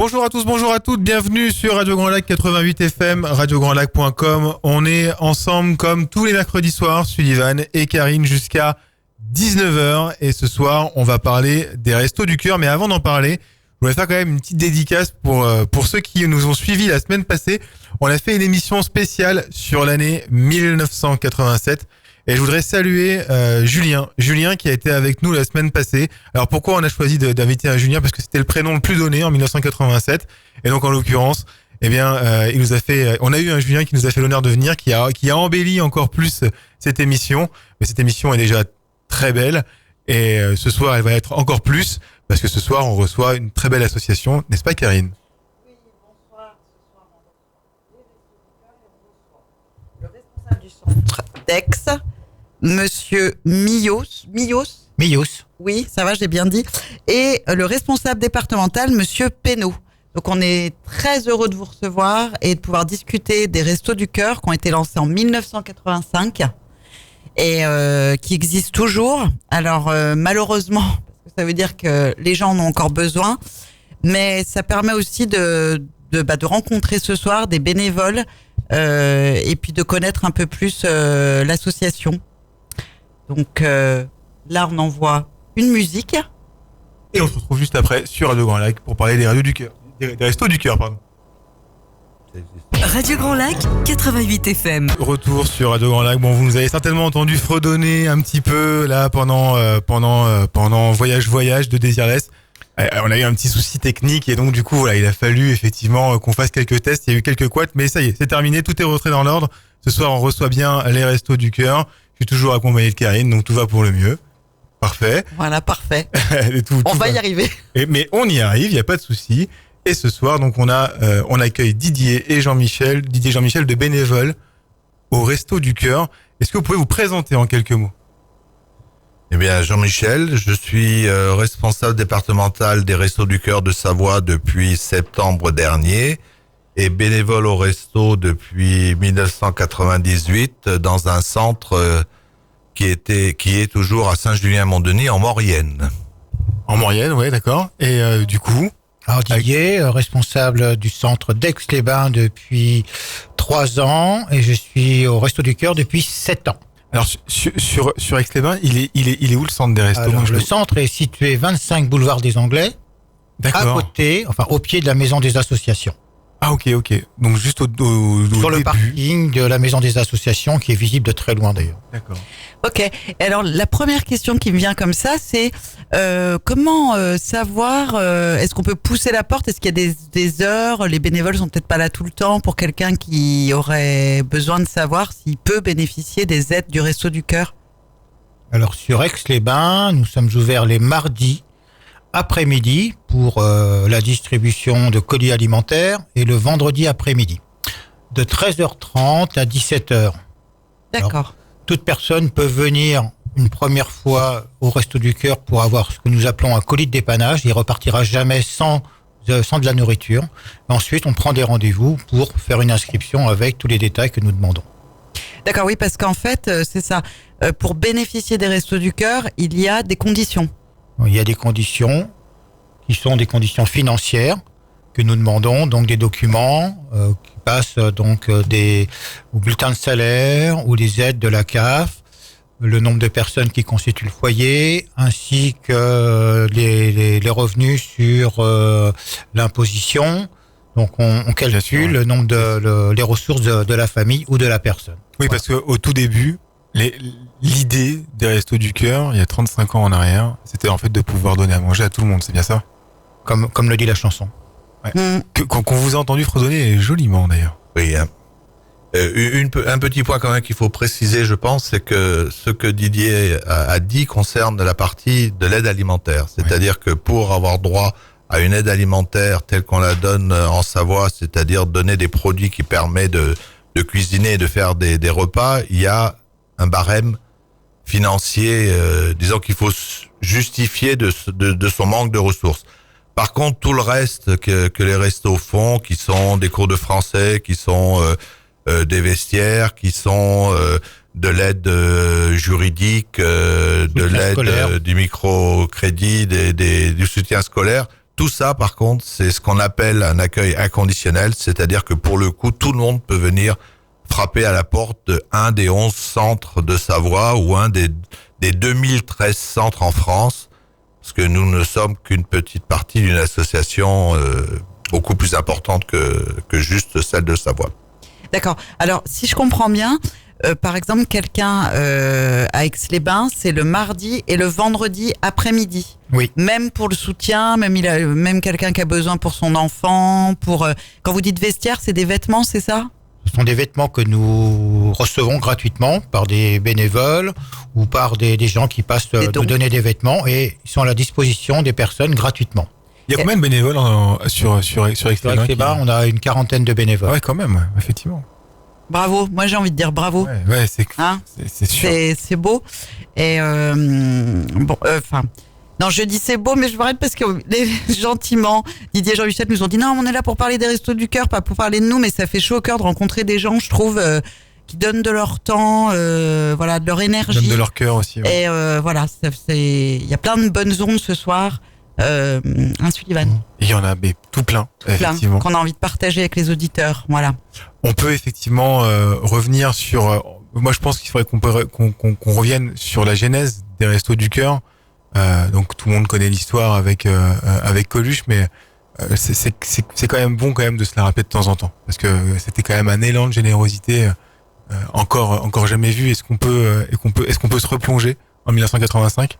Bonjour à tous, bonjour à toutes, bienvenue sur Radio Grand Lac 88 FM, radiograndlac.com. On est ensemble comme tous les mercredis soirs, Sullivan et Karine jusqu'à 19h. Et ce soir, on va parler des Restos du Cœur. Mais avant d'en parler, je voudrais faire quand même une petite dédicace pour ceux qui nous ont suivis la semaine passée. On a fait une émission spéciale sur l'année 1987. Et je voudrais saluer Julien qui a été avec nous la semaine passée. Alors pourquoi on a choisi d'inviter un Julien? Parce que c'était le prénom le plus donné en 1987. Et donc en l'occurrence, on a eu un Julien qui nous a fait l'honneur de venir, qui a embelli encore plus cette émission. Mais cette émission est déjà très belle. Et ce soir, elle va être encore plus, parce que ce soir, on reçoit une très belle association, n'est-ce pas, Karine? Oui, bonsoir. Ce soir, on reçoit le responsable du centre d'Aix, Monsieur Millos. Oui, ça va, j'ai bien dit. Et le responsable départemental, Monsieur Pénaud. Donc, on est très heureux de vous recevoir et de pouvoir discuter des Restos du Cœur qui ont été lancés en 1985 et qui existent toujours. Alors, malheureusement, parce que ça veut dire que les gens en ont encore besoin, mais ça permet aussi de rencontrer ce soir des bénévoles et puis de connaître un peu plus l'association. Donc là, on envoie une musique. Et on se retrouve juste après sur Radio Grand Lac pour parler des Restos du Cœur. Des Restos du Cœur, pardon. Radio Grand Lac, 88 FM. Retour sur Radio Grand Lac. Bon, vous nous avez certainement entendu fredonner un petit peu là pendant Voyage de Désirless. On a eu un petit souci technique et donc du coup voilà, il a fallu effectivement qu'on fasse quelques tests. Il y a eu quelques couacs, mais ça y est, c'est terminé. Tout est rentré dans l'ordre. Ce soir, on reçoit bien les Restos du Cœur. Je suis toujours accompagné de Karine, donc tout va pour le mieux. Parfait. Voilà, parfait. On va y arriver. Mais on y arrive, il n'y a pas de souci. Et ce soir, donc on accueille Didier et Jean-Michel de bénévoles au Resto du Cœur. Est-ce que vous pouvez vous présenter en quelques mots? Eh bien, Jean-Michel, je suis responsable départemental des Restos du Cœur de Savoie depuis septembre dernier et bénévole au Resto depuis 1998 dans un centre qui est toujours à Saint-Julien-Mont-Denis en Maurienne. En Maurienne, ouais, d'accord. Et du coup, alors Didier, responsable du centre d'Aix-les-Bains depuis 3 ans et je suis au Resto du Cœur depuis 7 ans. Alors sur Aix-les-Bains, il est où le centre des restos? Alors, le centre est situé 25 boulevard des Anglais, d'accord, à côté, au pied de la maison des associations. Ah ok. Donc juste au sur le début. Parking de la maison des associations qui est visible de très loin d'ailleurs. D'accord. Ok. Et alors la première question qui me vient comme ça, c'est comment savoir est-ce qu'on peut pousser la porte? Est-ce qu'il y a des heures? Les bénévoles sont peut-être pas là tout le temps pour quelqu'un qui aurait besoin de savoir s'il peut bénéficier des aides du Resto du Cœur. Alors sur Aix-les-Bains, nous sommes ouverts les mardis après-midi pour la distribution de colis alimentaires et le vendredi après-midi de 13h30 à 17h. D'accord. Alors, toute personne peut venir une première fois au Resto du Cœur pour avoir ce que nous appelons un colis de dépannage. Il repartira jamais sans de la nourriture. Ensuite, on prend des rendez-vous pour faire une inscription avec tous les détails que nous demandons. D'accord, oui, parce qu'en fait, c'est ça. Pour bénéficier des Restos du Cœur, il y a des conditions. Il y a des conditions qui sont des conditions financières que nous demandons, donc des documents qui passent donc au bulletin de salaire ou les aides de la CAF, le nombre de personnes qui constituent le foyer, ainsi que les revenus sur l'imposition. Donc on calcule le nombre les ressources de la famille ou de la personne. Oui, voilà. Parce qu'au tout début, l'idée des Restos du Cœur, il y a 35 ans en arrière, c'était en fait de pouvoir donner à manger à tout le monde, c'est bien ça? Comme le dit la chanson. Ouais. Qu'on vous a entendu fredonner joliment d'ailleurs. Oui, hein. Un petit point quand même qu'il faut préciser, je pense, c'est que ce que Didier a dit concerne la partie de l'aide alimentaire. C'est-à-dire que pour avoir droit à une aide alimentaire telle qu'on la donne en Savoie, c'est-à-dire donner des produits qui permettent de cuisiner et de faire des repas, il y a un barème financier, disons qu'il faut justifier de son manque de ressources. Par contre, tout le reste que les restos font, qui sont des cours de français, qui sont des vestiaires, qui sont de l'aide juridique, de l'aide du microcrédit, du soutien scolaire, Tout ça, par contre, c'est ce qu'on appelle un accueil inconditionnel, c'est-à-dire que pour le coup, tout le monde peut venir frapper à la porte de un des 11 centres de Savoie ou un des 2013 centres en France, parce que nous ne sommes qu'une petite partie d'une association beaucoup plus importante que juste celle de Savoie. D'accord. Alors, si je comprends bien, par exemple, quelqu'un à Aix-les-Bains, c'est le mardi et le vendredi après-midi. Oui. Même pour le soutien, même quelqu'un qui a besoin pour son enfant, quand vous dites vestiaire, c'est des vêtements, c'est ça? Ce sont des vêtements que nous recevons gratuitement par des bénévoles ou par des gens qui passent nous donner des vêtements et ils sont à la disposition des personnes gratuitement. Il y a combien de bénévoles sur Aix-les-Bains? On a une quarantaine de bénévoles. Ouais, quand même, effectivement. Bravo. Moi, j'ai envie de dire bravo. Ouais, c'est sûr. C'est beau. Et non, je dis c'est beau, mais je m'arrête parce que gentiment, Didier et Jean-Michel nous ont dit non, on est là pour parler des Restos du Cœur, pas pour parler de nous, mais ça fait chaud au cœur de rencontrer des gens, je trouve, qui donnent de leur temps, voilà, de leur énergie. Donnent de leur cœur aussi. Ouais. Et voilà, il y a plein de bonnes ondes ce soir. Sullivan. Il y en a tout plein, effectivement. Qu'on a envie de partager avec les auditeurs, voilà. On peut effectivement revenir sur. Moi, je pense qu'il faudrait qu'on revienne sur la genèse des Restos du Cœur. Donc tout le monde connaît l'histoire avec Coluche, mais c'est quand même bon de se la rappeler de temps en temps, parce que c'était quand même un élan de générosité encore jamais vu. Est-ce qu'on peut se replonger en 1985?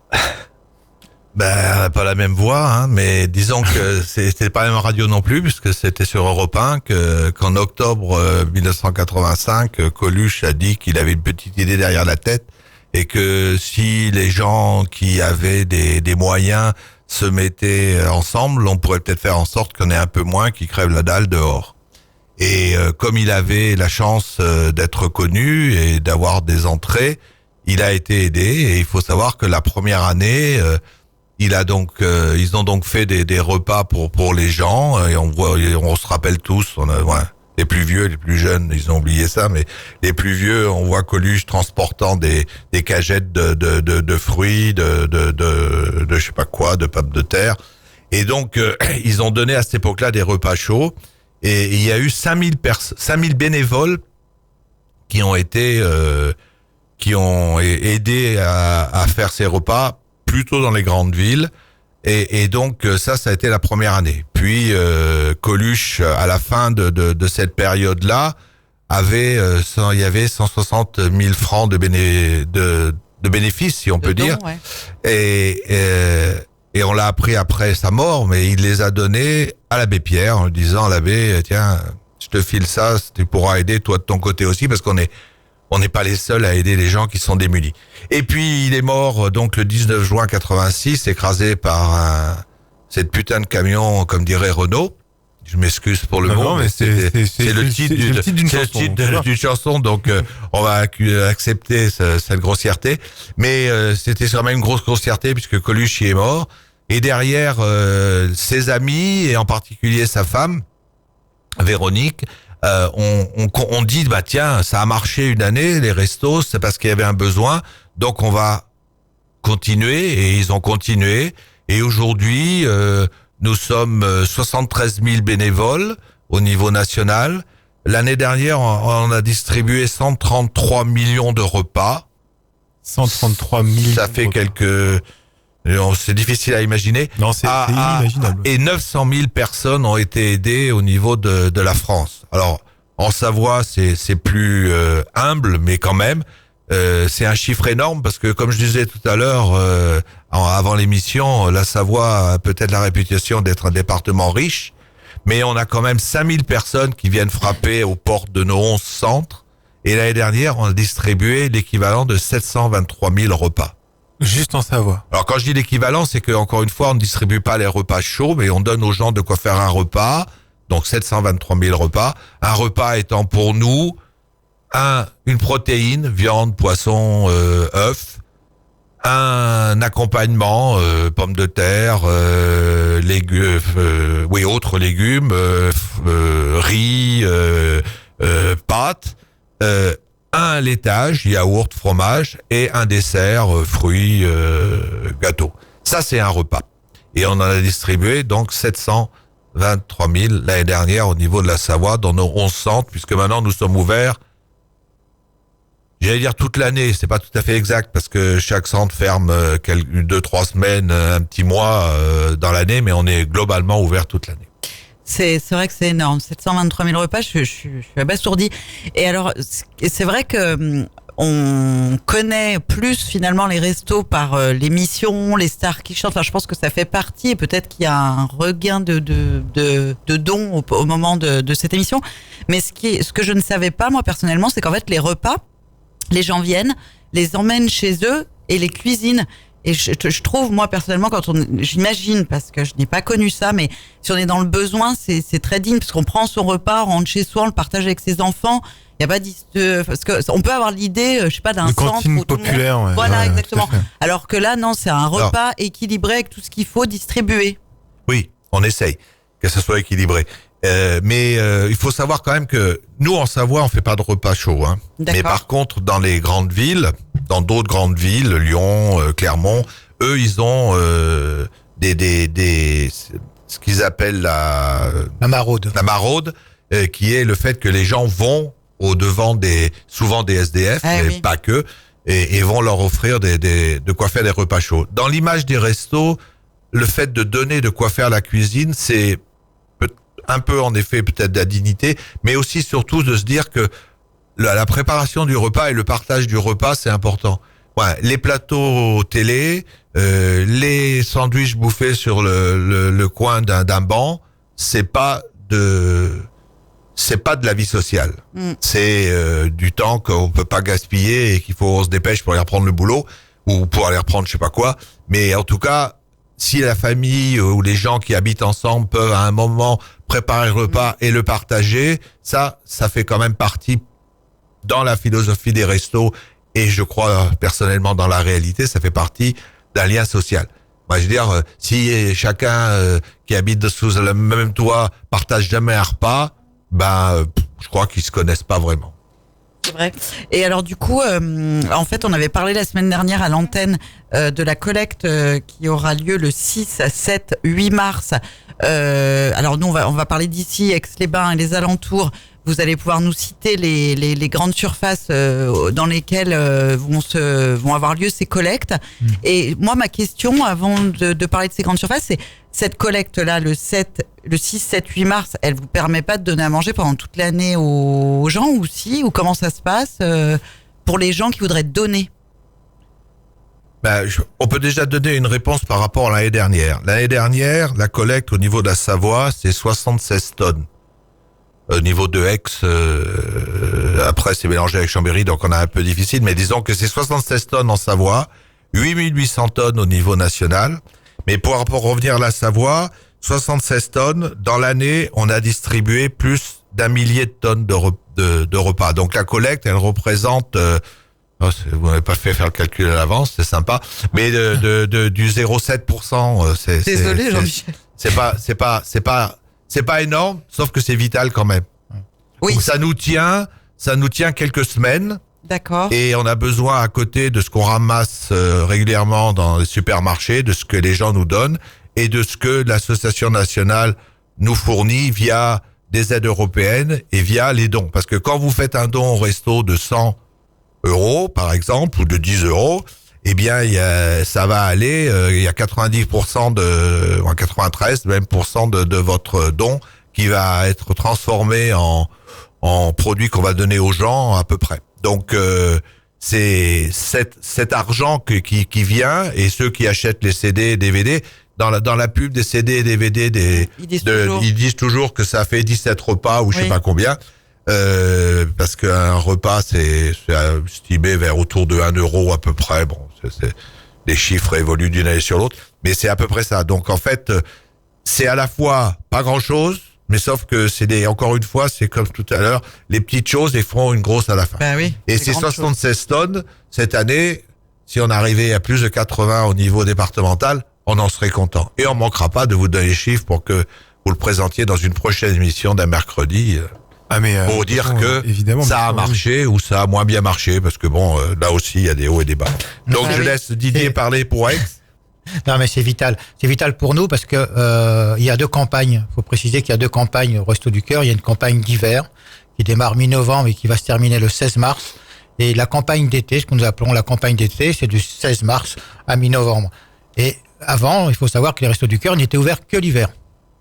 Ben, on n'a pas la même voix, hein, mais disons que c'était pas la même radio non plus, puisque c'était sur Europe 1 qu'en octobre 1985, Coluche a dit qu'il avait une petite idée derrière la tête et que si les gens qui avaient des moyens se mettaient ensemble, on pourrait peut-être faire en sorte qu'on ait un peu moins qui crèvent la dalle dehors. Et comme il avait la chance d'être connu et d'avoir des entrées, il a été aidé. Et il faut savoir que la première année, ils ont donc fait des repas pour les gens. Et on se rappelle tous, les plus vieux, les plus jeunes, ils ont oublié ça, mais les plus vieux, on voit Coluche transportant des cagettes de fruits, de je sais pas quoi, de pommes de terre. Et donc, ils ont donné à cette époque-là des repas chauds. Et il y a eu 5000 bénévoles qui ont aidé à faire ces repas plutôt dans les grandes villes. Et donc ça a été la première année. Puis Coluche, à la fin de cette période-là, il y avait 160 000 francs de bénéfices, si on peut dire. Ouais. Et on l'a appris après sa mort, mais il les a donnés à l'abbé Pierre en lui disant, l'abbé, tiens, je te file ça, tu pourras aider toi de ton côté aussi, parce qu'on n'est pas les seuls à aider les gens qui sont démunis. Et puis il est mort donc le 19 juin 86, écrasé par cette putain de camion, comme dirait Renaud. Je m'excuse pour le mot, non, mais c'est le titre d'une chanson, donc on va accepter cette grossièreté. Mais c'était quand même une grosse grossièreté puisque Coluche y est mort. Et derrière, ses amis et en particulier sa femme, Véronique, on dit tiens, ça a marché une année les restos, c'est parce qu'il y avait un besoin, donc on va continuer, et ils ont continué. Et aujourd'hui nous sommes 73 000 bénévoles au niveau national. L'année dernière, on a distribué 133 millions de repas. 133 millions. Ça fait c'est difficile à imaginer. Non, c'est inimaginable. Et 900 000 personnes ont été aidées au niveau de la France. Alors, en Savoie, c'est plus humble, mais quand même, c'est un chiffre énorme parce que, comme je disais tout à l'heure, avant l'émission, la Savoie a peut-être la réputation d'être un département riche, mais on a quand même 5000 personnes qui viennent frapper aux portes de nos 11 centres. Et l'année dernière, on a distribué l'équivalent de 723 000 repas. Juste en Savoie. Alors quand je dis l'équivalent, c'est que encore une fois, on ne distribue pas les repas chauds, mais on donne aux gens de quoi faire un repas. Donc 723 000 repas. Un repas étant pour nous une protéine, viande, poisson, œuf, un accompagnement, pommes de terre, autres légumes, riz, pâtes, un laitage, yaourt, fromage et un dessert, fruits, gâteau. Ça, c'est un repas. et on en a distribué donc 723 000 l'année dernière au niveau de la Savoie dans nos 11 centres, puisque maintenant nous sommes ouverts. J'allais dire toute l'année, c'est pas tout à fait exact parce que chaque centre ferme 2-3 semaines, un petit mois dans l'année, mais on est globalement ouvert toute l'année. C'est vrai que c'est énorme, 723 000 repas, je suis abasourdie. Et alors, c'est vrai que on connaît plus finalement les restos par l'émission, les stars qui chantent. Enfin, je pense que ça fait partie, et peut-être qu'il y a un regain de dons au moment de cette émission. Mais ce que je ne savais pas moi personnellement, c'est qu'en fait les repas, les gens viennent, les emmènent chez eux et les cuisinent. Et je trouve, moi, personnellement, j'imagine, parce que je n'ai pas connu ça, mais si on est dans le besoin, c'est très digne, parce qu'on prend son repas, on rentre chez soi, on le partage avec ses enfants. Il y a pas parce que on peut avoir l'idée, je sais pas, d'un centre où tout populaire, le monde... ouais. Voilà, Ouais, exactement. Alors que là, non, c'est un repas équilibré avec tout ce qu'il faut distribuer. Oui, on essaye que ce soit équilibré. Mais il faut savoir quand même que nous, en Savoie, on fait pas de repas chaud. Hein. Mais par contre, dans les grandes villes, dans d'autres grandes villes, Lyon, Clermont, eux, ils ont ce qu'ils appellent la maraude. La maraude, qui est le fait que les gens vont au devant souvent des SDF, mais pas que, et vont leur offrir de quoi faire des repas chauds. Dans l'image des restos, le fait de donner de quoi faire la cuisine, c'est un peu en effet peut-être de la dignité, mais aussi surtout de se dire que la préparation du repas et le partage du repas, c'est important. Ouais, les plateaux télé, les sandwichs bouffés sur le coin d'un banc, c'est pas de la vie sociale. C'est du temps qu'on peut pas gaspiller et qu'il faut on se dépêche pour aller reprendre le boulot ou pour aller reprendre je sais pas quoi. Mais en tout cas, si la famille ou les gens qui habitent ensemble peuvent à un moment préparer le repas et le partager, ça fait quand même partie dans la philosophie des restos et je crois personnellement dans la réalité, ça fait partie d'un lien social. Moi, je veux dire, si chacun qui habite sous le même toit partage jamais un repas, je crois qu'ils se connaissent pas vraiment. C'est vrai. Et alors du coup, en fait, on avait parlé la semaine dernière à l'antenne de la collecte qui aura lieu le 6, 7, 8 mars. Alors nous, on va parler d'ici, Aix-les-Bains et les alentours. Vous allez pouvoir nous citer les grandes surfaces dans lesquelles vont avoir lieu ces collectes. Et moi, ma question, avant de parler de ces grandes surfaces, c'est cette collecte-là, le 6, 7, 8 mars, elle vous permet pas de donner à manger pendant toute l'année aux gens ou si? Ou comment ça se passe pour les gens qui voudraient donner? On peut déjà donner une réponse par rapport à l'année dernière. L'année dernière, la collecte au niveau de la Savoie, c'est 76 tonnes. Au niveau de Aix, après c'est mélangé avec Chambéry, donc on a un peu difficile, mais disons que c'est 76 tonnes en Savoie, 8800 tonnes au niveau national. Mais pour revenir à la Savoie, 76 tonnes, dans l'année, on a distribué plus d'1 millier de tonnes de repas. Donc la collecte, elle représente, vous n'avez pas fait faire le calcul à l'avance, c'est sympa, mais du 0,7%, Désolé, Jean-Michel. C'est pas énorme, sauf que c'est vital quand même. Oui. Donc ça nous tient quelques semaines. D'accord. Et on a besoin à côté de ce qu'on ramasse régulièrement dans les supermarchés, de ce que les gens nous donnent et de ce que l'association nationale nous fournit via des aides européennes et via les dons. Parce que quand vous faites un don au resto de 100 euros, par exemple, ou de 10 euros, eh bien, ça va aller, il y a 90% ou 93 même de votre don qui va être transformé en produit qu'on va donner aux gens à peu près. Donc c'est cet argent qui vient et ceux qui achètent les CD et DVD dans la pub des CD et DVD ils disent toujours que ça fait 17 repas ou je sais pas combien parce qu'un repas c'est estimé vers autour de 1 euro à peu près. Bon, les chiffres évoluent d'une année sur l'autre, mais c'est à peu près ça. Donc en fait, c'est à la fois pas grand-chose, mais sauf que encore une fois, c'est comme tout à l'heure, les petites choses, elles feront une grosse à la fin. Oui, et ces 76 tonnes, cette année, si on arrivait à plus de 80 au niveau départemental, on en serait content. Et on manquera pas de vous donner les chiffres pour que vous le présentiez dans une prochaine émission d'un mercredi. Pour dire que ça a marché ou ça a moins bien marché, parce que bon, là aussi, il y a des hauts et des bas. Donc je laisse Didier parler pour Aix. Non, mais c'est vital. C'est vital pour nous parce que il y a 2 campagnes. Il faut préciser qu'il y a 2 campagnes au Resto du Cœur. Il y a une campagne d'hiver qui démarre mi-novembre et qui va se terminer le 16 mars. Et la campagne d'été, ce que nous appelons la campagne d'été, c'est du 16 mars à mi-novembre. Et avant, il faut savoir que les Restos du Cœur n'étaient ouverts que l'hiver.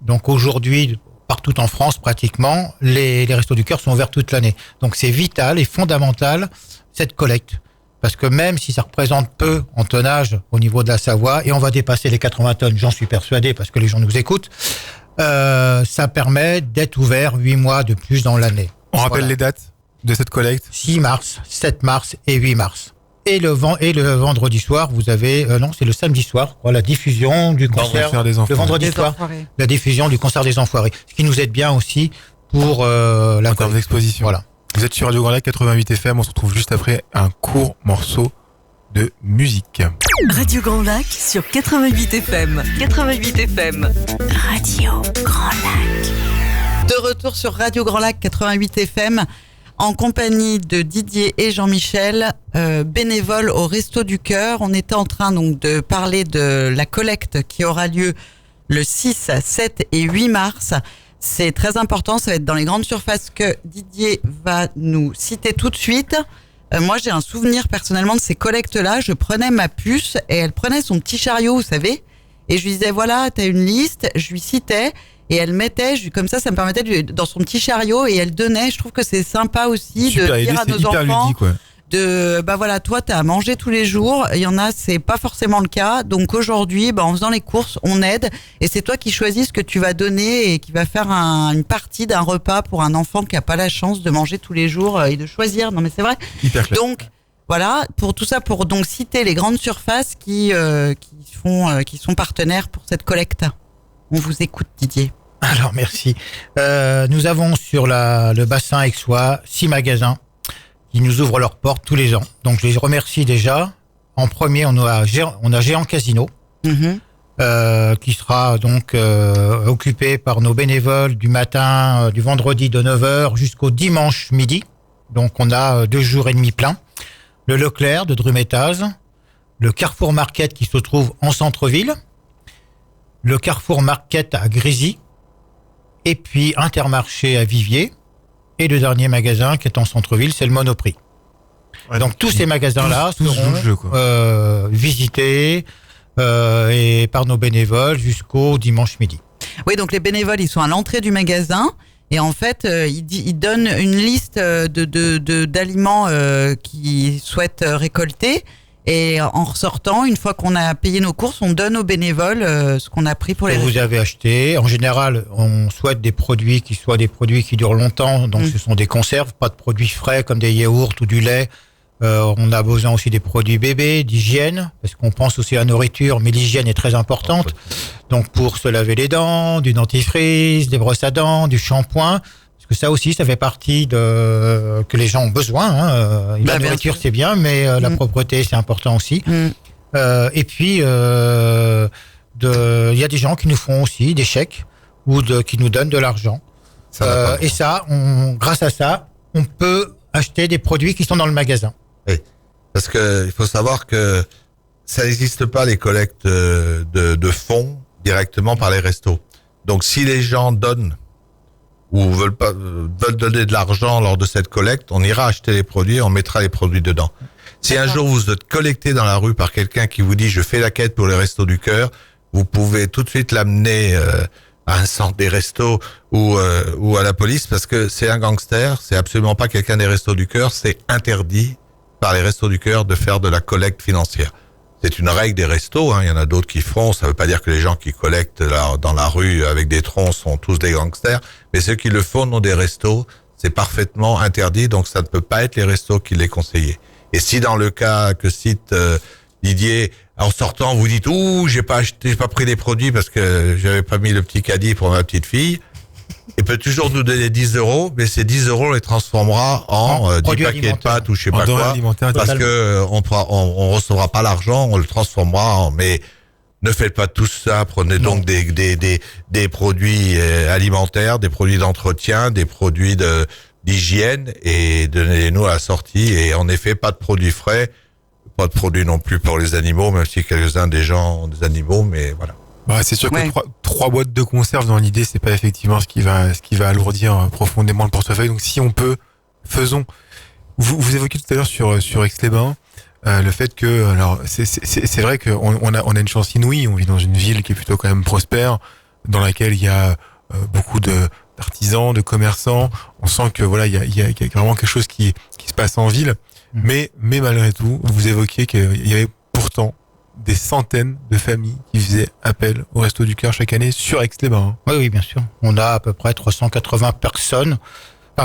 Donc aujourd'hui, partout en France, pratiquement, les Restos du Cœur sont ouverts toute l'année. Donc c'est vital et fondamental, cette collecte. Parce que même si ça représente peu en tonnage au niveau de la Savoie, et on va dépasser les 80 tonnes, j'en suis persuadé, parce que les gens nous écoutent, ça permet d'être ouvert 8 mois de plus dans l'année. On rappelle les dates de cette collecte? 6 mars, 7 mars et 8 mars. Et le vendredi soir, vous avez... non, c'est le samedi soir, je crois, la diffusion du concert... Le vendredi soir, la diffusion du concert des Enfoirés. Ce qui nous aide bien aussi pour la termes d'exposition. Voilà. Vous êtes sur Radio Grand Lac 88 FM, on se retrouve juste après un court morceau de musique. Radio Grand Lac sur 88 FM. 88 FM. Radio Grand Lac. De retour sur Radio Grand Lac 88 FM en compagnie de Didier et Jean-Michel, bénévoles au Resto du Cœur. On était en train donc de parler de la collecte qui aura lieu le 6, 7 et 8 mars. C'est très important, ça va être dans les grandes surfaces que Didier va nous citer tout de suite. Moi, j'ai un souvenir personnellement de ces collectes-là. Je prenais ma puce et elle prenait son petit chariot, vous savez, et je lui disais, voilà, t'as une liste, je lui citais, et elle mettait, comme ça me permettait dans son petit chariot, et elle donnait. Je trouve que c'est sympa aussi de dire à nos enfants... Ludique, ouais. Voilà, toi t'as à manger tous les jours, il y en a c'est pas forcément le cas, donc aujourd'hui en faisant les courses on aide, et c'est toi qui choisis ce que tu vas donner et qui va faire une partie d'un repas pour un enfant qui a pas la chance de manger tous les jours et de choisir. Non mais c'est vrai. Hyper clair. Donc voilà, pour tout ça, pour donc citer les grandes surfaces qui sont partenaires pour cette collecte. On vous écoute, Didier. Alors merci. Nous avons sur le bassin aixois 6 magasins qui nous ouvrent leurs portes tous les ans. Donc je les remercie déjà. En premier, on a Géant Casino, qui sera donc occupé par nos bénévoles du matin, du vendredi de 9h jusqu'au dimanche midi. Donc on a 2 jours et demi pleins. Le Leclerc de Drumettaz, le Carrefour Market qui se trouve en centre-ville, le Carrefour Market à Grésy, et puis Intermarché à Viviers. Et le dernier magasin qui est en centre-ville, c'est le Monoprix. Ouais, donc tous ces magasins-là seront visités et par nos bénévoles jusqu'au dimanche midi. Oui, donc les bénévoles, ils sont à l'entrée du magasin et en fait, ils donnent une liste d'aliments qu'ils souhaitent récolter. Et en ressortant, une fois qu'on a payé nos courses, on donne aux bénévoles ce qu'on a pris pour les... Vous avez acheté. En général, on souhaite des produits qui soient des produits qui durent longtemps. Donc, ce sont des conserves, pas de produits frais comme des yaourts ou du lait. On a besoin aussi des produits bébés, d'hygiène, parce qu'on pense aussi à la nourriture, mais l'hygiène est très importante. Donc, pour se laver les dents, du dentifrice, des brosses à dents, du shampoing. Parce que ça aussi, ça fait partie que les gens ont besoin. La nourriture, c'est bien, mais la propreté, c'est important aussi. Et puis, il y a des gens qui nous font aussi des chèques ou qui nous donnent de l'argent. Et ça, grâce à ça, on peut acheter des produits qui sont dans le magasin. Oui, parce que il faut savoir que ça n'existe pas les collectes de fonds directement par les restos. Donc, si les gens donnent ou veulent donner de l'argent lors de cette collecte, on ira acheter les produits, on mettra les produits dedans. Si un jour vous êtes collecté dans la rue par quelqu'un qui vous dit je fais la quête pour les Restos du Cœur, vous pouvez tout de suite l'amener à un centre des restos ou à la police parce que c'est un gangster, c'est absolument pas quelqu'un des Restos du Cœur, c'est interdit par les Restos du Cœur de faire de la collecte financière. C'est une règle des restos, il y en a d'autres qui font, ça veut pas dire que les gens qui collectent là, dans la rue avec des troncs sont tous des gangsters, mais ceux qui le font dans des restos, c'est parfaitement interdit, donc ça ne peut pas être les restos qui les conseillent. Et si dans le cas que cite Didier, en sortant vous dites « Ouh, j'ai pas pris les produits parce que j'avais pas mis le petit caddie pour ma petite fille », il peut toujours nous donner 10 €, mais ces 10 € on les transformera en 10 paquets de pâtes ou je sais pas quoi, parce que on recevra pas l'argent, on le transformera mais ne faites pas tout ça, prenez donc des produits alimentaires, des produits d'entretien, des produits d'hygiène et donnez-les-nous à la sortie et en effet pas de produits frais. Pas de produits non plus pour les animaux, même si quelques-uns des gens ont des animaux, mais voilà. Bah, c'est sûr que trois boîtes de conserve dans l'idée, c'est pas effectivement ce qui va alourdir profondément le portefeuille. Donc si on peut, faisons. Vous évoquiez tout à l'heure sur Aix-les-Bains le fait que, alors c'est vrai qu'on a une chance inouïe. On vit dans une ville qui est plutôt quand même prospère, dans laquelle il y a beaucoup d'artisans, de commerçants. On sent que voilà, il y a vraiment quelque chose qui se passe en ville. Mais malgré tout, vous évoquiez qu'il y avait pourtant des centaines de familles qui faisaient appel au Resto du Cœur chaque année sur Aix-les-Bains. Oui, bien sûr. On a à peu près 380 personnes,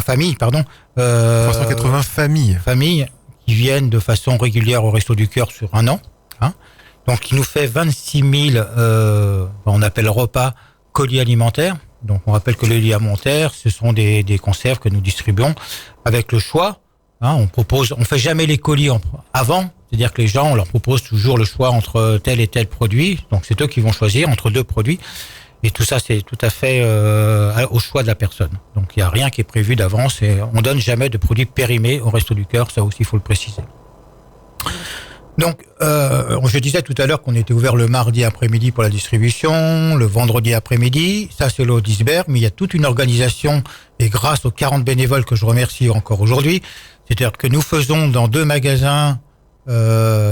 familles, pardon. 380 familles. Familles qui viennent de façon régulière au Resto du Cœur sur un an. Hein. Donc, qui nous fait 26 000, on appelle repas, colis alimentaires. Donc, on rappelle que les colis alimentaires, ce sont des conserves que nous distribuons avec le choix. Hein, on fait jamais les colis avant. C'est-à-dire que les gens, on leur propose toujours le choix entre tel et tel produit. Donc, c'est eux qui vont choisir entre deux produits. Et tout ça, c'est tout à fait au choix de la personne. Donc, il n'y a rien qui est prévu d'avance. Et on donne jamais de produits périmés au Resto du Cœur. Ça aussi, il faut le préciser. Donc, je disais tout à l'heure qu'on était ouvert le mardi après-midi pour la distribution, le vendredi après-midi. Ça, c'est l'eau d'Isberg. Mais il y a toute une organisation. Et grâce aux 40 bénévoles que je remercie encore aujourd'hui, c'est-à-dire que nous faisons dans 2 magasins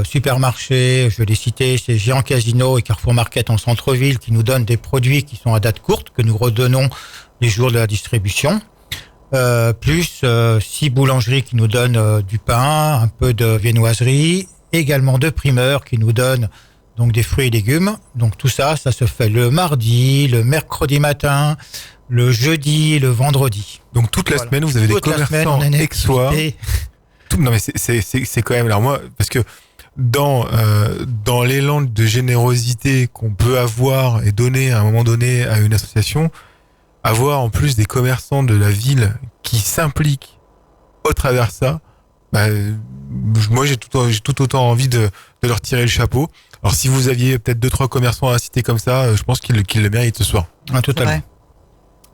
supermarchés, je vais les citer, c'est Géant Casino et Carrefour Market en centre-ville, qui nous donnent des produits qui sont à date courte, que nous redonnons les jours de la distribution, plus 6 boulangeries qui nous donnent du pain, un peu de viennoiserie, également 2 primeurs qui nous donnent donc des fruits et légumes. Donc tout ça, ça se fait le mardi, le mercredi matin, le jeudi, le vendredi. Donc toute la semaine, vous avez des commerçants aixois. Non mais c'est quand même, alors moi, parce que dans l'élan de générosité qu'on peut avoir et donner à un moment donné à une association, avoir en plus des commerçants de la ville qui s'impliquent au travers ça, moi j'ai tout autant envie de leur tirer le chapeau. Alors si vous aviez peut-être 2-3 commerçants à citer comme ça, je pense qu'ils le méritent ce soir. Totalement.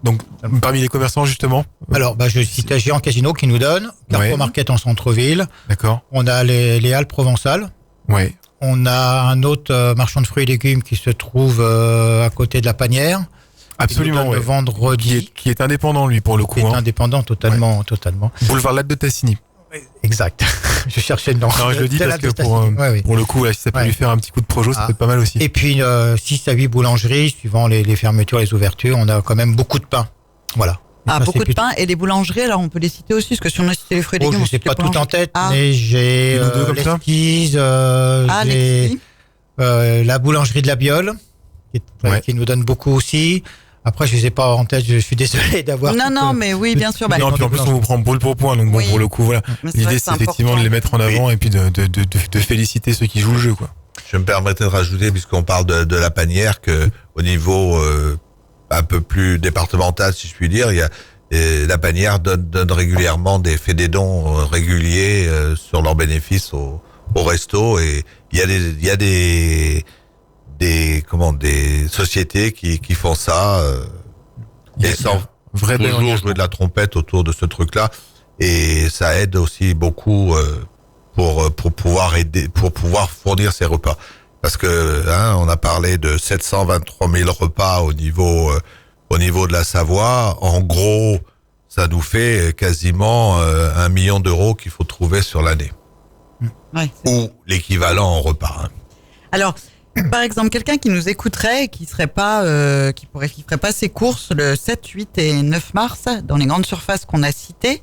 Donc, parmi les commerçants, justement. Alors, je cite Géant Casino qui nous donne, Carrefour Market en centre-ville. D'accord. On a les Halles provençales. Ouais. On a un autre marchand de fruits et légumes qui se trouve à côté de la Panière. Absolument, le vendredi. Qui est indépendant, lui, pour le coup. Qui est indépendant, totalement. Boulevard Latte de Tassigny. Exact. Je cherchais le nom. Non, je le dis parce que pour le coup, si ça peut lui faire un petit coup de projo, ça peut être pas mal aussi. Et puis 6 à 8 boulangeries, suivant les fermetures, les ouvertures, on a quand même beaucoup de pain. Voilà. Beaucoup de pain. Et les boulangeries, alors on peut les citer aussi, parce que si on a cité les fruits et légumes, je ne sais pas tout en tête, mais j'ai l'Esquisse, la boulangerie de la Biole, qui nous donne beaucoup aussi. Après, je les ai pas en tête, je suis désolé d'avoir... Non, mais oui, bien sûr. Non, puis en plus, on vous prend boule pour point, donc bon, pour le coup, voilà. L'idée, c'est effectivement de les mettre en avant et puis de féliciter ceux qui jouent le jeu, quoi. Je me permettrais de rajouter, puisqu'on parle de la Panière, que au niveau un peu plus départemental, si je puis dire, la Panière donne régulièrement fait des dons réguliers sur leurs bénéfices au resto, et il y a des sociétés qui font ça et sans toujours jouer de la trompette autour de ce truc-là, et ça aide aussi beaucoup pour pouvoir aider, pour pouvoir fournir ces repas, parce que on a parlé de 723 000 repas au niveau de la Savoie. En gros, ça nous fait quasiment 1 million d'euros qu'il faut trouver sur l'année, ou l'équivalent en repas. Alors, par exemple, quelqu'un qui nous écouterait et qui ferait pas ses courses le 7, 8 et 9 mars dans les grandes surfaces qu'on a citées,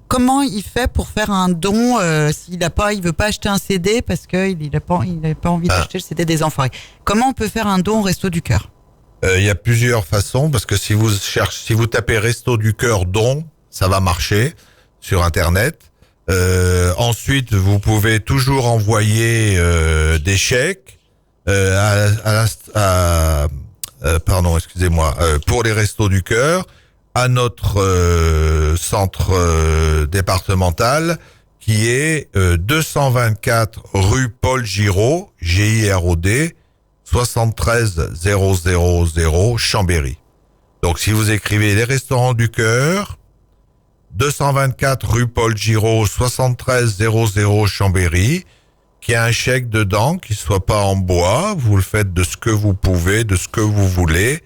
comment il fait pour faire un don s'il veut pas acheter un CD parce qu'il n'a pas envie d'acheter le CD des Enfoirés? Comment on peut faire un don au Resto du Cœur? Il y a plusieurs façons, parce que si vous tapez Resto du Cœur don, ça va marcher sur Internet. Ensuite, vous pouvez toujours envoyer des chèques pour les Restos du Cœur à notre centre départemental, qui est 224 rue Paul Giraud, Girod, 73 000 Chambéry. Donc si vous écrivez les Restaurants du Cœur 224 rue Paul Giraud, 73 00 Chambéry, qu'il y a un chèque dedans, qui soit pas en bois. Vous le faites de ce que vous pouvez, de ce que vous voulez,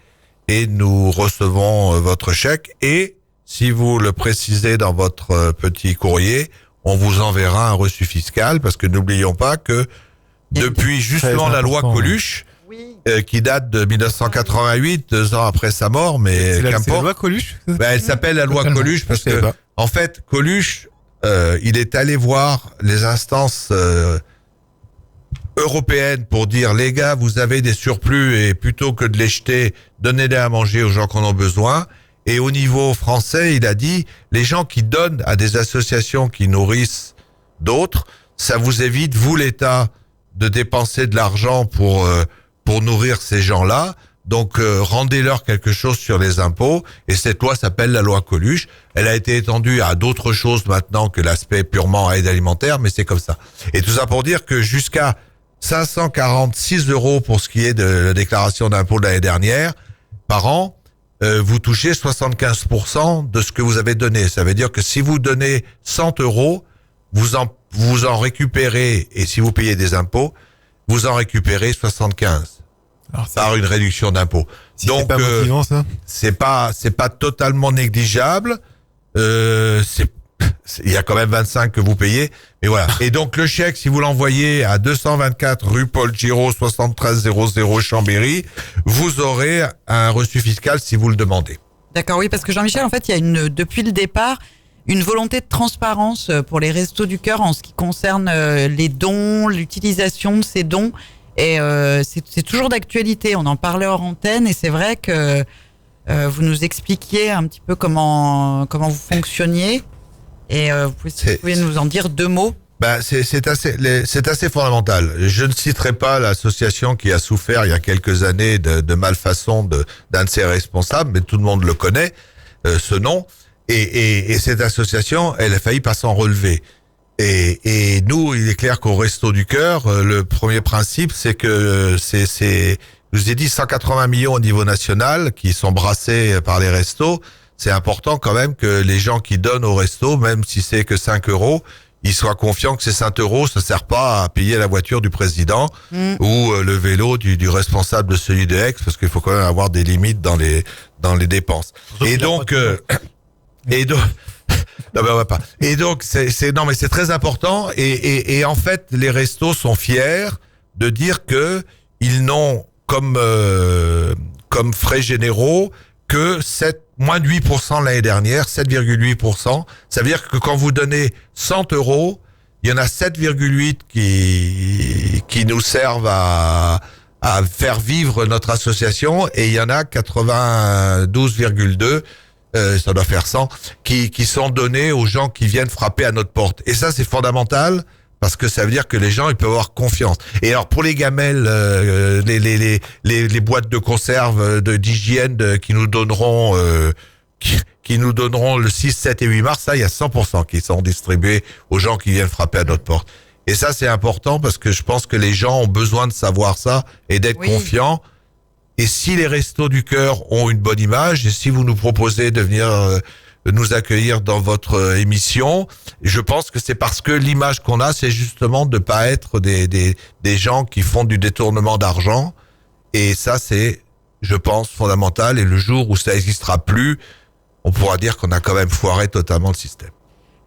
et nous recevons votre chèque. Et si vous le précisez dans votre petit courrier, on vous enverra un reçu fiscal, parce que n'oublions pas que depuis justement la loi Coluche, qui date de 1988, 2 ans après sa mort, mais c'est qu'importe. la loi Coluche. Elle s'appelle la loi Coluche parce que, en fait, Coluche, il est allé voir les instances européennes pour dire, les gars, vous avez des surplus et plutôt que de les jeter, donnez-les à manger aux gens qui en ont besoin. Et au niveau français, il a dit, les gens qui donnent à des associations qui nourrissent d'autres, ça vous évite, vous l'État, de dépenser de l'argent pour nourrir ces gens-là. Donc rendez-leur quelque chose sur les impôts. Et cette loi s'appelle la loi Coluche. Elle a été étendue à d'autres choses maintenant que l'aspect purement aide alimentaire, mais c'est comme ça. Et tout ça pour dire que jusqu'à 546 € pour ce qui est de la déclaration d'impôt de l'année dernière, par an, vous touchez 75% de ce que vous avez donné. Ça veut dire que si vous donnez 100 €, vous en récupérez, et si vous payez des impôts, vous en récupérez 75. Alors, par une réduction d'impôts. Si donc, c'est pas motivant, ça. C'est pas totalement négligeable. Il y a quand même 25 que vous payez, mais voilà. Et donc le chèque, si vous l'envoyez à 224 rue Paul Giraud, 73 00 Chambéry, vous aurez un reçu fiscal si vous le demandez. D'accord, oui, parce que Jean-Michel, en fait, il y a depuis le départ une volonté de transparence pour les Restos du Cœur en ce qui concerne les dons, l'utilisation de ces dons. Et c'est toujours d'actualité. On en parlait hors antenne et c'est vrai que vous nous expliquiez un petit peu comment vous fonctionniez. Et vous pouvez nous en dire 2 mots. C'est assez fondamental. Je ne citerai pas l'association qui a souffert il y a quelques années de malfaçon d'un de ses responsables, mais tout le monde le connaît, ce nom. Et cette association, elle a failli pas s'en relever. Et nous, il est clair qu'au Resto du Cœur, le premier principe, c'est que je vous ai dit 180 millions au niveau national qui sont brassés par les restos. C'est important quand même que les gens qui donnent au resto, même si c'est que 5 €, ils soient confiants que ces 5 € ça sert pas à payer la voiture du président ou le vélo du responsable de celui de Aix, parce qu'il faut quand même avoir des limites dans les dépenses. Et donc non, mais on va pas. Et donc c'est très important et en fait les restos sont fiers de dire que ils n'ont comme frais généraux que moins de 8% l'année dernière, 7,8%. Ça veut dire que quand vous donnez 100 €, il y en a 7,8 qui nous servent à faire vivre notre association et il y en a 92,2 ça doit faire 100 qui sont donnés aux gens qui viennent frapper à notre porte. Et ça, c'est fondamental parce que ça veut dire que les gens, ils peuvent avoir confiance. Et alors, pour les gamelles, les boîtes de conserve d'hygiène qui nous donneront le 6, 7 et 8 mars, ça, il y a 100% qui sont distribués aux gens qui viennent frapper à notre porte. Et ça, c'est important parce que je pense que les gens ont besoin de savoir ça et d'être confiants. Et si les Restos du Cœur ont une bonne image, et si vous nous proposez de venir nous accueillir dans votre émission, je pense que c'est parce que l'image qu'on a, c'est justement de pas être des gens qui font du détournement d'argent. Et ça, c'est, je pense, fondamental. Et le jour où ça n'existera plus, on pourra dire qu'on a quand même foiré totalement le système.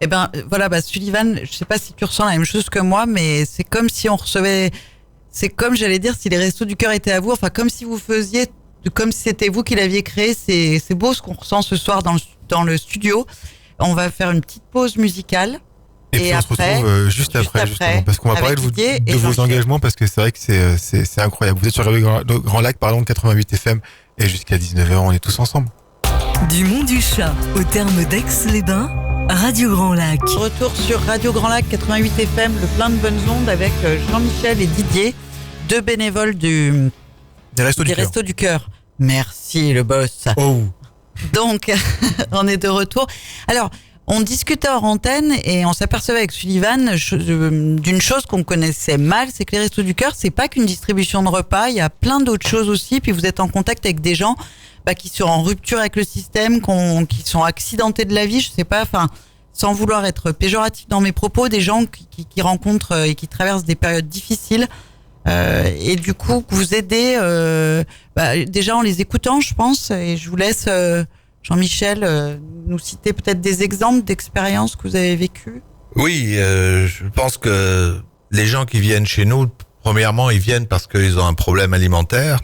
Eh ben, voilà, Sullivan, je sais pas si tu ressens la même chose que moi, mais c'est comme si on recevait... C'est comme, j'allais dire, si les Restos du Cœur étaient à vous, enfin, comme si vous faisiez, comme si c'était vous qui l'aviez créé. C'est beau ce qu'on ressent ce soir dans le studio. On va faire une petite pause musicale. Et puis on se retrouve juste après, justement, parce qu'on va parler de vos engagements, parce que c'est vrai que c'est incroyable. Vous êtes sur le Grand Lac, 88 FM, et jusqu'à 19h, on est tous ensemble. Du Mont du Chat au terme d'Aix-les-Bains, Radio Grand Lac. Retour sur Radio Grand Lac 88 FM, le plein de bonnes ondes avec Jean-Michel et Didier, 2 bénévoles des Restos du Cœur. Merci le boss. Oh. Donc, on est de retour. Alors, On discutait hors antenne et on s'apercevait avec Sullivan d'une chose qu'on connaissait mal, c'est que les Restos du Cœur, c'est pas qu'une distribution de repas, il y a plein d'autres choses aussi. Puis vous êtes en contact avec des gens qui sont en rupture avec le système, qui sont accidentés de la vie, je sais pas, enfin, sans vouloir être péjoratif dans mes propos, des gens qui rencontrent et qui traversent des périodes difficiles. Et du coup, vous aidez déjà en les écoutant, je pense. Et je vous laisse, Jean-Michel, nous citer peut-être des exemples d'expériences que vous avez vécues. Oui, je pense que les gens qui viennent chez nous, premièrement, ils viennent parce qu'ils ont un problème alimentaire.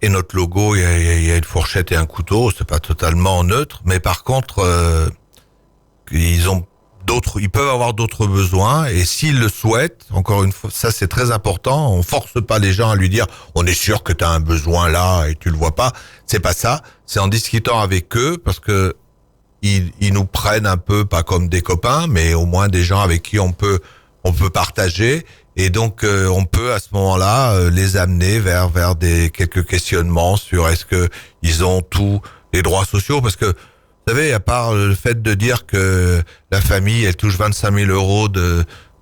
Et notre logo, il y a une fourchette et un couteau. C'est pas totalement neutre, mais par contre, ils peuvent avoir d'autres besoins, et s'ils le souhaitent, encore une fois, ça c'est très important, on force pas les gens à lui dire on est sûr que tu as un besoin là et tu le vois pas, c'est pas ça, c'est en discutant avec eux, parce que ils nous prennent un peu, pas comme des copains, mais au moins des gens avec qui on peut partager, et donc on peut à ce moment-là les amener vers quelques questionnements sur est-ce que ils ont tous les droits sociaux, parce que vous savez, à part le fait de dire que la famille, elle touche 25 000 euros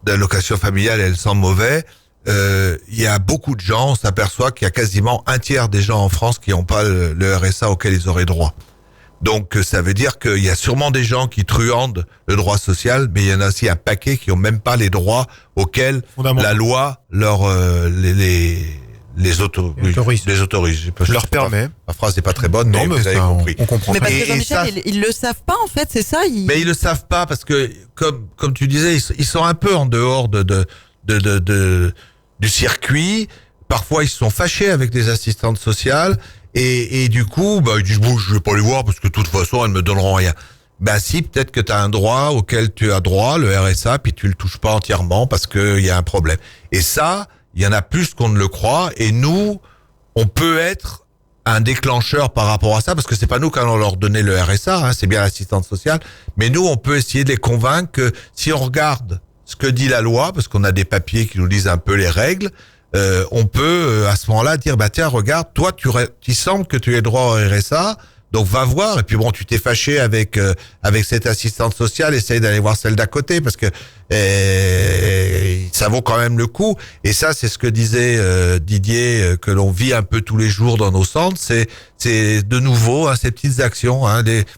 d'allocation familiale, elle sent mauvais, il y a beaucoup de gens, on s'aperçoit qu'il y a quasiment un tiers des gens en France qui n'ont pas le RSA auquel ils auraient droit. Donc ça veut dire qu'il y a sûrement des gens qui truandent le droit social, mais il y en a aussi un paquet qui n'ont même pas les droits auxquels la loi les autorise. Je leur permets. La phrase n'est pas très bonne, mais vous avez compris. On comprend. Mais parce que Jean-Michel, ils le savent pas en fait, c'est ça. Mais ils le savent pas parce que, comme tu disais, ils sont un peu en dehors du circuit. Parfois, ils sont fâchés avec des assistantes sociales et du coup, ils disent bon, je vais pas les voir parce que de toute façon, elles me donneront rien. Si, peut-être que tu as un droit auquel tu as droit, le RSA, puis tu le touches pas entièrement parce que il y a un problème. Et ça, il y en a plus qu'on ne le croit, et nous, on peut être un déclencheur par rapport à ça, parce que c'est pas nous qui allons leur donner le RSA, c'est bien l'assistante sociale, mais nous, on peut essayer de les convaincre que si on regarde ce que dit la loi, parce qu'on a des papiers qui nous disent un peu les règles, on peut à ce moment-là dire, tiens, regarde, toi, tu sembles que tu aies droit au RSA, donc va voir, et puis bon, tu t'es fâché avec cette assistante sociale, essaye d'aller voir celle d'à côté, parce que ça vaut quand même le coup. Et ça, c'est ce que disait Didier, que l'on vit un peu tous les jours dans nos centres, c'est de nouveau ces petites actions.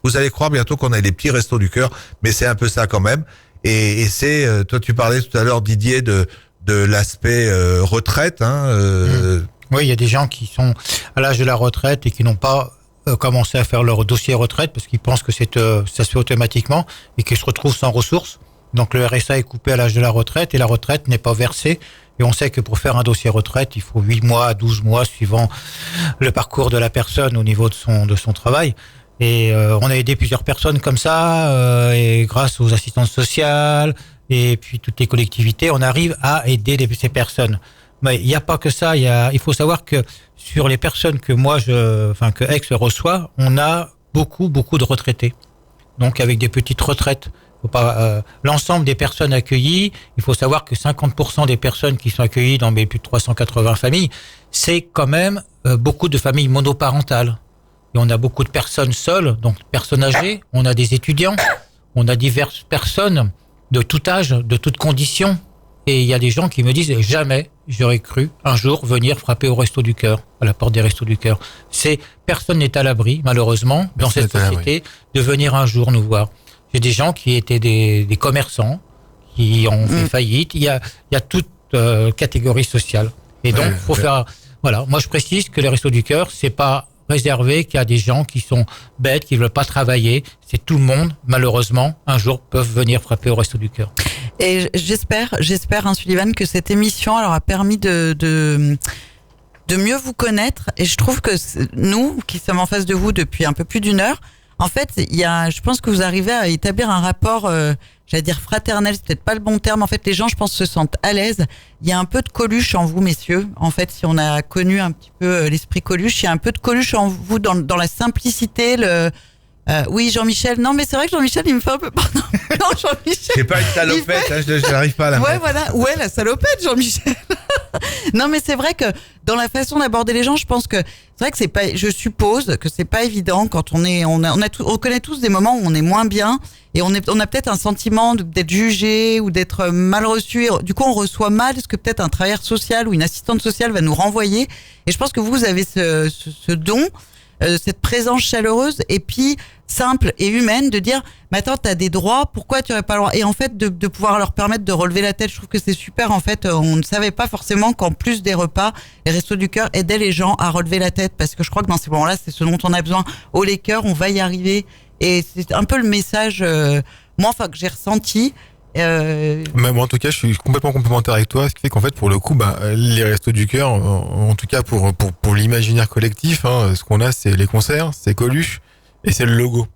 Vous allez croire bientôt qu'on a des petits restos du cœur, mais c'est un peu ça quand même. Et c'est, toi tu parlais tout à l'heure, Didier, de l'aspect retraite. Oui, il y a des gens qui sont à l'âge de la retraite et qui n'ont pas commencé à faire leur dossier retraite parce qu'ils pensent que ça se fait automatiquement et qu'ils se retrouvent sans ressources. Donc le RSA est coupé à l'âge de la retraite et la retraite n'est pas versée. Et on sait que pour faire un dossier retraite, il faut 8 mois à 12 mois suivant le parcours de la personne au niveau de son travail. Et on a aidé plusieurs personnes comme ça, et grâce aux assistantes sociales et puis toutes les collectivités, on arrive à aider ces personnes. Mais il n'y a pas que ça. Il faut savoir que sur les personnes que que Aix reçoit, on a beaucoup de retraités. Donc avec des petites retraites. Faut pas l'ensemble des personnes accueillies. Il faut savoir que 50% des personnes qui sont accueillies dans mes plus de 380 familles, c'est quand même beaucoup de familles monoparentales. Et on a beaucoup de personnes seules, donc personnes âgées. On a des étudiants. On a diverses personnes de tout âge, de toutes conditions. Et il y a des gens qui me disent jamais j'aurais cru un jour venir frapper au Resto du Cœur, à la porte des Restos du Cœur. Personne n'est à l'abri, malheureusement, dans cette société, de venir un jour nous voir. J'ai des gens qui étaient des commerçants, qui ont fait faillite. Il y a toute catégorie sociale. Et donc, faut faire. Voilà. Moi, je précise que les Restos du Cœur, c'est pas réservé qu'à des gens qui sont bêtes, qui veulent pas travailler. C'est tout le monde, malheureusement, un jour peuvent venir frapper au Resto du Cœur. Et j'espère, Sullivan, que cette émission leur a permis de mieux vous connaître. Et je trouve que nous, qui sommes en face de vous depuis un peu plus d'une heure, en fait, je pense que vous arrivez à établir un rapport, j'allais dire fraternel, c'est peut-être pas le bon terme. En fait, les gens, je pense, se sentent à l'aise. Il y a un peu de Coluche en vous, messieurs. En fait, si on a connu un petit peu l'esprit Coluche, il y a un peu de Coluche en vous dans la simplicité, Oui, Jean-Michel. Non, mais c'est vrai que Jean-Michel, il me fait un peu pardon. Non, Jean-Michel. C'est pas une salopette, je n'arrive pas à la Ouais, mettre. voilà. Ouais, la salopette, Jean-Michel. Non, mais c'est vrai que dans la façon d'aborder les gens, je pense que c'est vrai que c'est pas. Je suppose que c'est pas évident quand on connaît tous des moments où on est moins bien et on a peut-être un sentiment d'être jugé ou d'être mal reçu. Du coup, on reçoit mal ce que peut-être un travailleur social ou une assistante sociale va nous renvoyer. Et je pense que vous avez ce don. Cette présence chaleureuse et puis simple et humaine de dire mais attends, t'as des droits, pourquoi tu aurais pas le droit, et en fait de pouvoir leur permettre de relever la tête. Je trouve que c'est super. En fait, on ne savait pas forcément qu'en plus des repas, les Restos du Cœur aidaient les gens à relever la tête, parce que je crois que dans ces moments-là, c'est ce dont on a besoin. Haut les cœurs, on va y arriver, et c'est un peu le message que j'ai ressenti. Mais moi, en tout cas, je suis complètement complémentaire avec toi, ce qui fait qu'en fait, pour le coup, les Restos du Cœur, en tout cas pour l'imaginaire collectif, ce qu'on a, c'est les concerts, c'est Coluche et c'est le logo.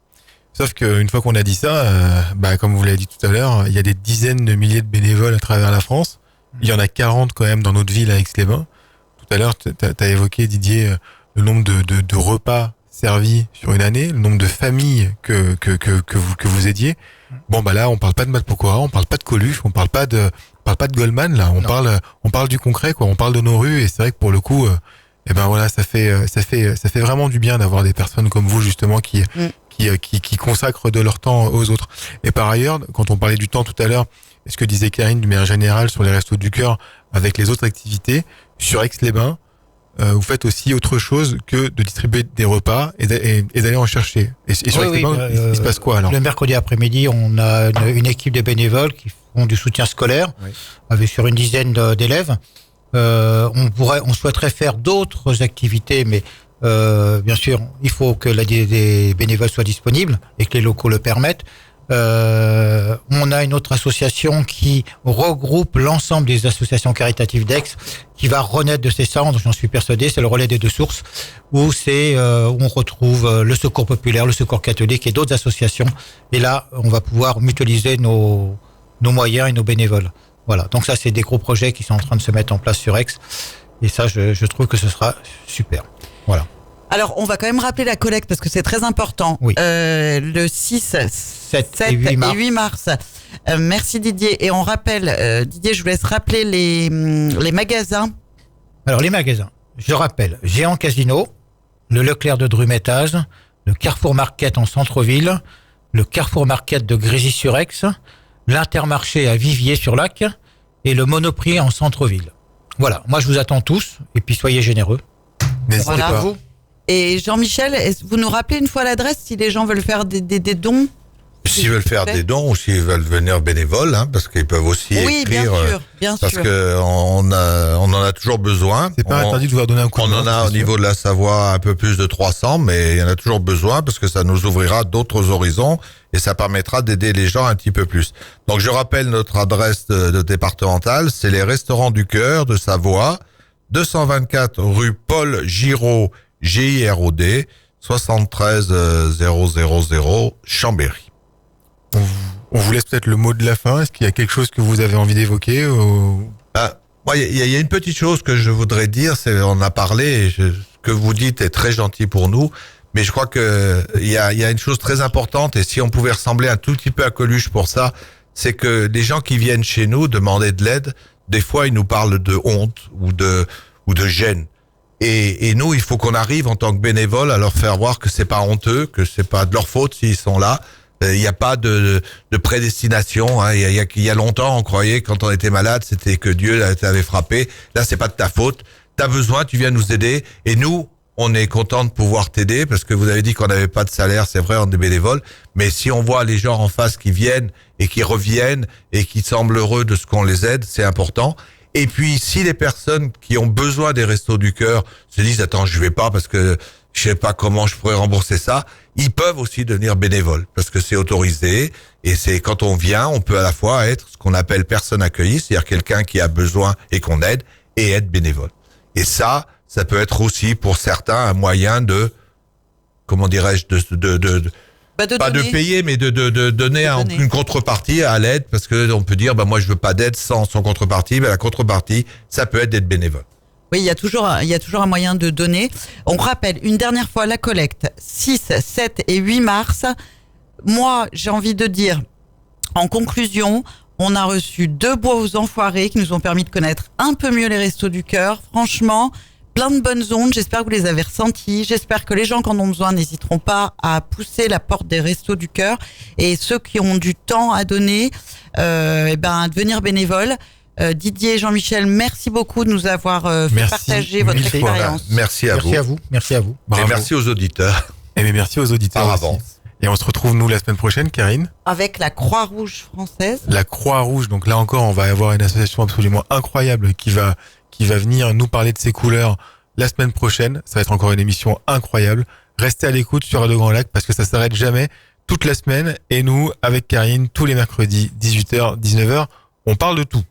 Sauf qu'une fois qu'on a dit ça, comme vous l'avez dit tout à l'heure, il y a des dizaines de milliers de bénévoles à travers la France. Il y en a 40 quand même dans notre ville à Aix-les-Bains. Tout à l'heure, t'as évoqué, Didier, le nombre de repas servis sur une année, le nombre de familles que vous aidiez. Bon, là, on parle pas de Matt Pokora, on parle pas de Coluche, on parle pas de Goldman, là. On parle du concret, quoi. On parle de nos rues, et c'est vrai que pour le coup, voilà, ça fait vraiment du bien d'avoir des personnes comme vous, justement, qui consacrent de leur temps aux autres. Et par ailleurs, quand on parlait du temps tout à l'heure, et ce que disait Karine d'une manière générale sur les Restos du Cœur avec les autres activités, sur Aix-les-Bains, vous faites aussi autre chose que de distribuer des repas et d'aller en chercher. Et sur Aix-les-Bains, il se passe quoi alors? Le mercredi après-midi, on a une équipe de bénévoles qui font du soutien scolaire, avec sur une dizaine d'élèves. On souhaiterait faire d'autres activités, mais bien sûr, il faut que des bénévoles soient disponibles et que les locaux le permettent. On a une autre association qui regroupe l'ensemble des associations caritatives d'Aix, qui va renaître de ses cendres, j'en suis persuadé. C'est le Relais des Deux Sources, où on retrouve le Secours populaire, le Secours catholique et d'autres associations. Et là, on va pouvoir mutualiser nos moyens et nos bénévoles. Voilà. Donc ça, c'est des gros projets qui sont en train de se mettre en place sur Aix. Et ça, je trouve que ce sera super. Voilà. Alors, on va quand même rappeler la collecte parce que c'est très important. Oui. Le 6, 7 et 8 mars. Merci Didier. Et on rappelle, Didier, je vous laisse rappeler les magasins. Alors, les magasins, je rappelle, Géant Casino, le Leclerc de Drumettage, le Carrefour Market en centre-ville, le Carrefour Market de Grésy-sur-Aix, l'Intermarché à Viviers-sur-Lac et le Monoprix en centre-ville. Voilà, moi je vous attends tous et puis soyez généreux. N'hésitez pas. Vous. Et Jean-Michel, vous nous rappelez une fois l'adresse si les gens veulent faire des dons? S'ils veulent faire des dons ou s'ils veulent venir bénévoles, parce qu'ils peuvent aussi écrire. Bien parce sûr. que on en a toujours besoin. C'est pas interdit de vouloir donner un coup de main. On en a au niveau de la Savoie un peu plus de 300, mais il y en a toujours besoin parce que ça nous ouvrira d'autres horizons et ça permettra d'aider les gens un petit peu plus. Donc je rappelle notre adresse de départementale, c'est les Restaurants du Cœur de Savoie, 224 rue Paul Giraud, GIROD, 73 000 Chambéry. On vous laisse peut-être le mot de la fin. Est-ce qu'il y a quelque chose que vous avez envie d'évoquer Il y a une petite chose que je voudrais dire, c'est on a parlé, ce que vous dites est très gentil pour nous, mais je crois que il y a une chose très importante, et si on pouvait ressembler un tout petit peu à Coluche pour ça, c'est que les gens qui viennent chez nous demander de l'aide, des fois ils nous parlent de honte ou de gêne. Et nous, il faut qu'on arrive en tant que bénévole à leur faire voir que c'est pas honteux, que c'est pas de leur faute s'ils sont là. Il n'y a pas de prédestination. Il y a longtemps, on croyait quand on était malade, c'était que Dieu t'avait frappé. Là, c'est pas de ta faute. T'as besoin, tu viens nous aider. Et nous, on est content de pouvoir t'aider parce que vous avez dit qu'on n'avait pas de salaire. C'est vrai, on est bénévole. Mais si on voit les gens en face qui viennent et qui reviennent et qui semblent heureux de ce qu'on les aide, c'est important. Et puis, si les personnes qui ont besoin des Restos du Cœur se disent « Attends, je vais pas parce que je sais pas comment je pourrais rembourser ça », ils peuvent aussi devenir bénévoles parce que c'est autorisé. Et c'est quand on vient, on peut à la fois être ce qu'on appelle personne accueillie, c'est-à-dire quelqu'un qui a besoin et qu'on aide, et être bénévole. Et ça peut être aussi pour certains un moyen de, comment dirais-je, pas de payer, mais de donner une contrepartie à l'aide, parce que on peut dire, moi je veux pas d'aide sans contrepartie, mais la contrepartie, ça peut être d'être bénévole. Oui, il y a toujours un moyen de donner. On rappelle une dernière fois la collecte 6, 7 et 8 mars. Moi, j'ai envie de dire, en conclusion, on a reçu 2 beaux enfoirés qui nous ont permis de connaître un peu mieux les Restos du Cœur. Franchement, plein de bonnes ondes. J'espère que vous les avez ressenties. J'espère que les gens qui en ont besoin n'hésiteront pas à pousser la porte des Restos du Cœur. Et ceux qui ont du temps à donner, à devenir bénévoles. Didier et Jean-Michel, merci beaucoup de nous avoir fait partager votre expérience. Merci à vous. Merci à vous. Et merci aux auditeurs. Et merci aux auditeurs Par aussi. avance. Et on se retrouve, nous, la semaine prochaine, Karine. Avec la Croix-Rouge française. La Croix-Rouge. Donc là encore, on va avoir une association absolument incroyable qui va venir nous parler de ses couleurs la semaine prochaine. Ça va être encore une émission incroyable. Restez à l'écoute sur Radio Grand Lac parce que ça s'arrête jamais toute la semaine. Et nous, avec Karine, tous les mercredis, 18h, 19h, on parle de tout.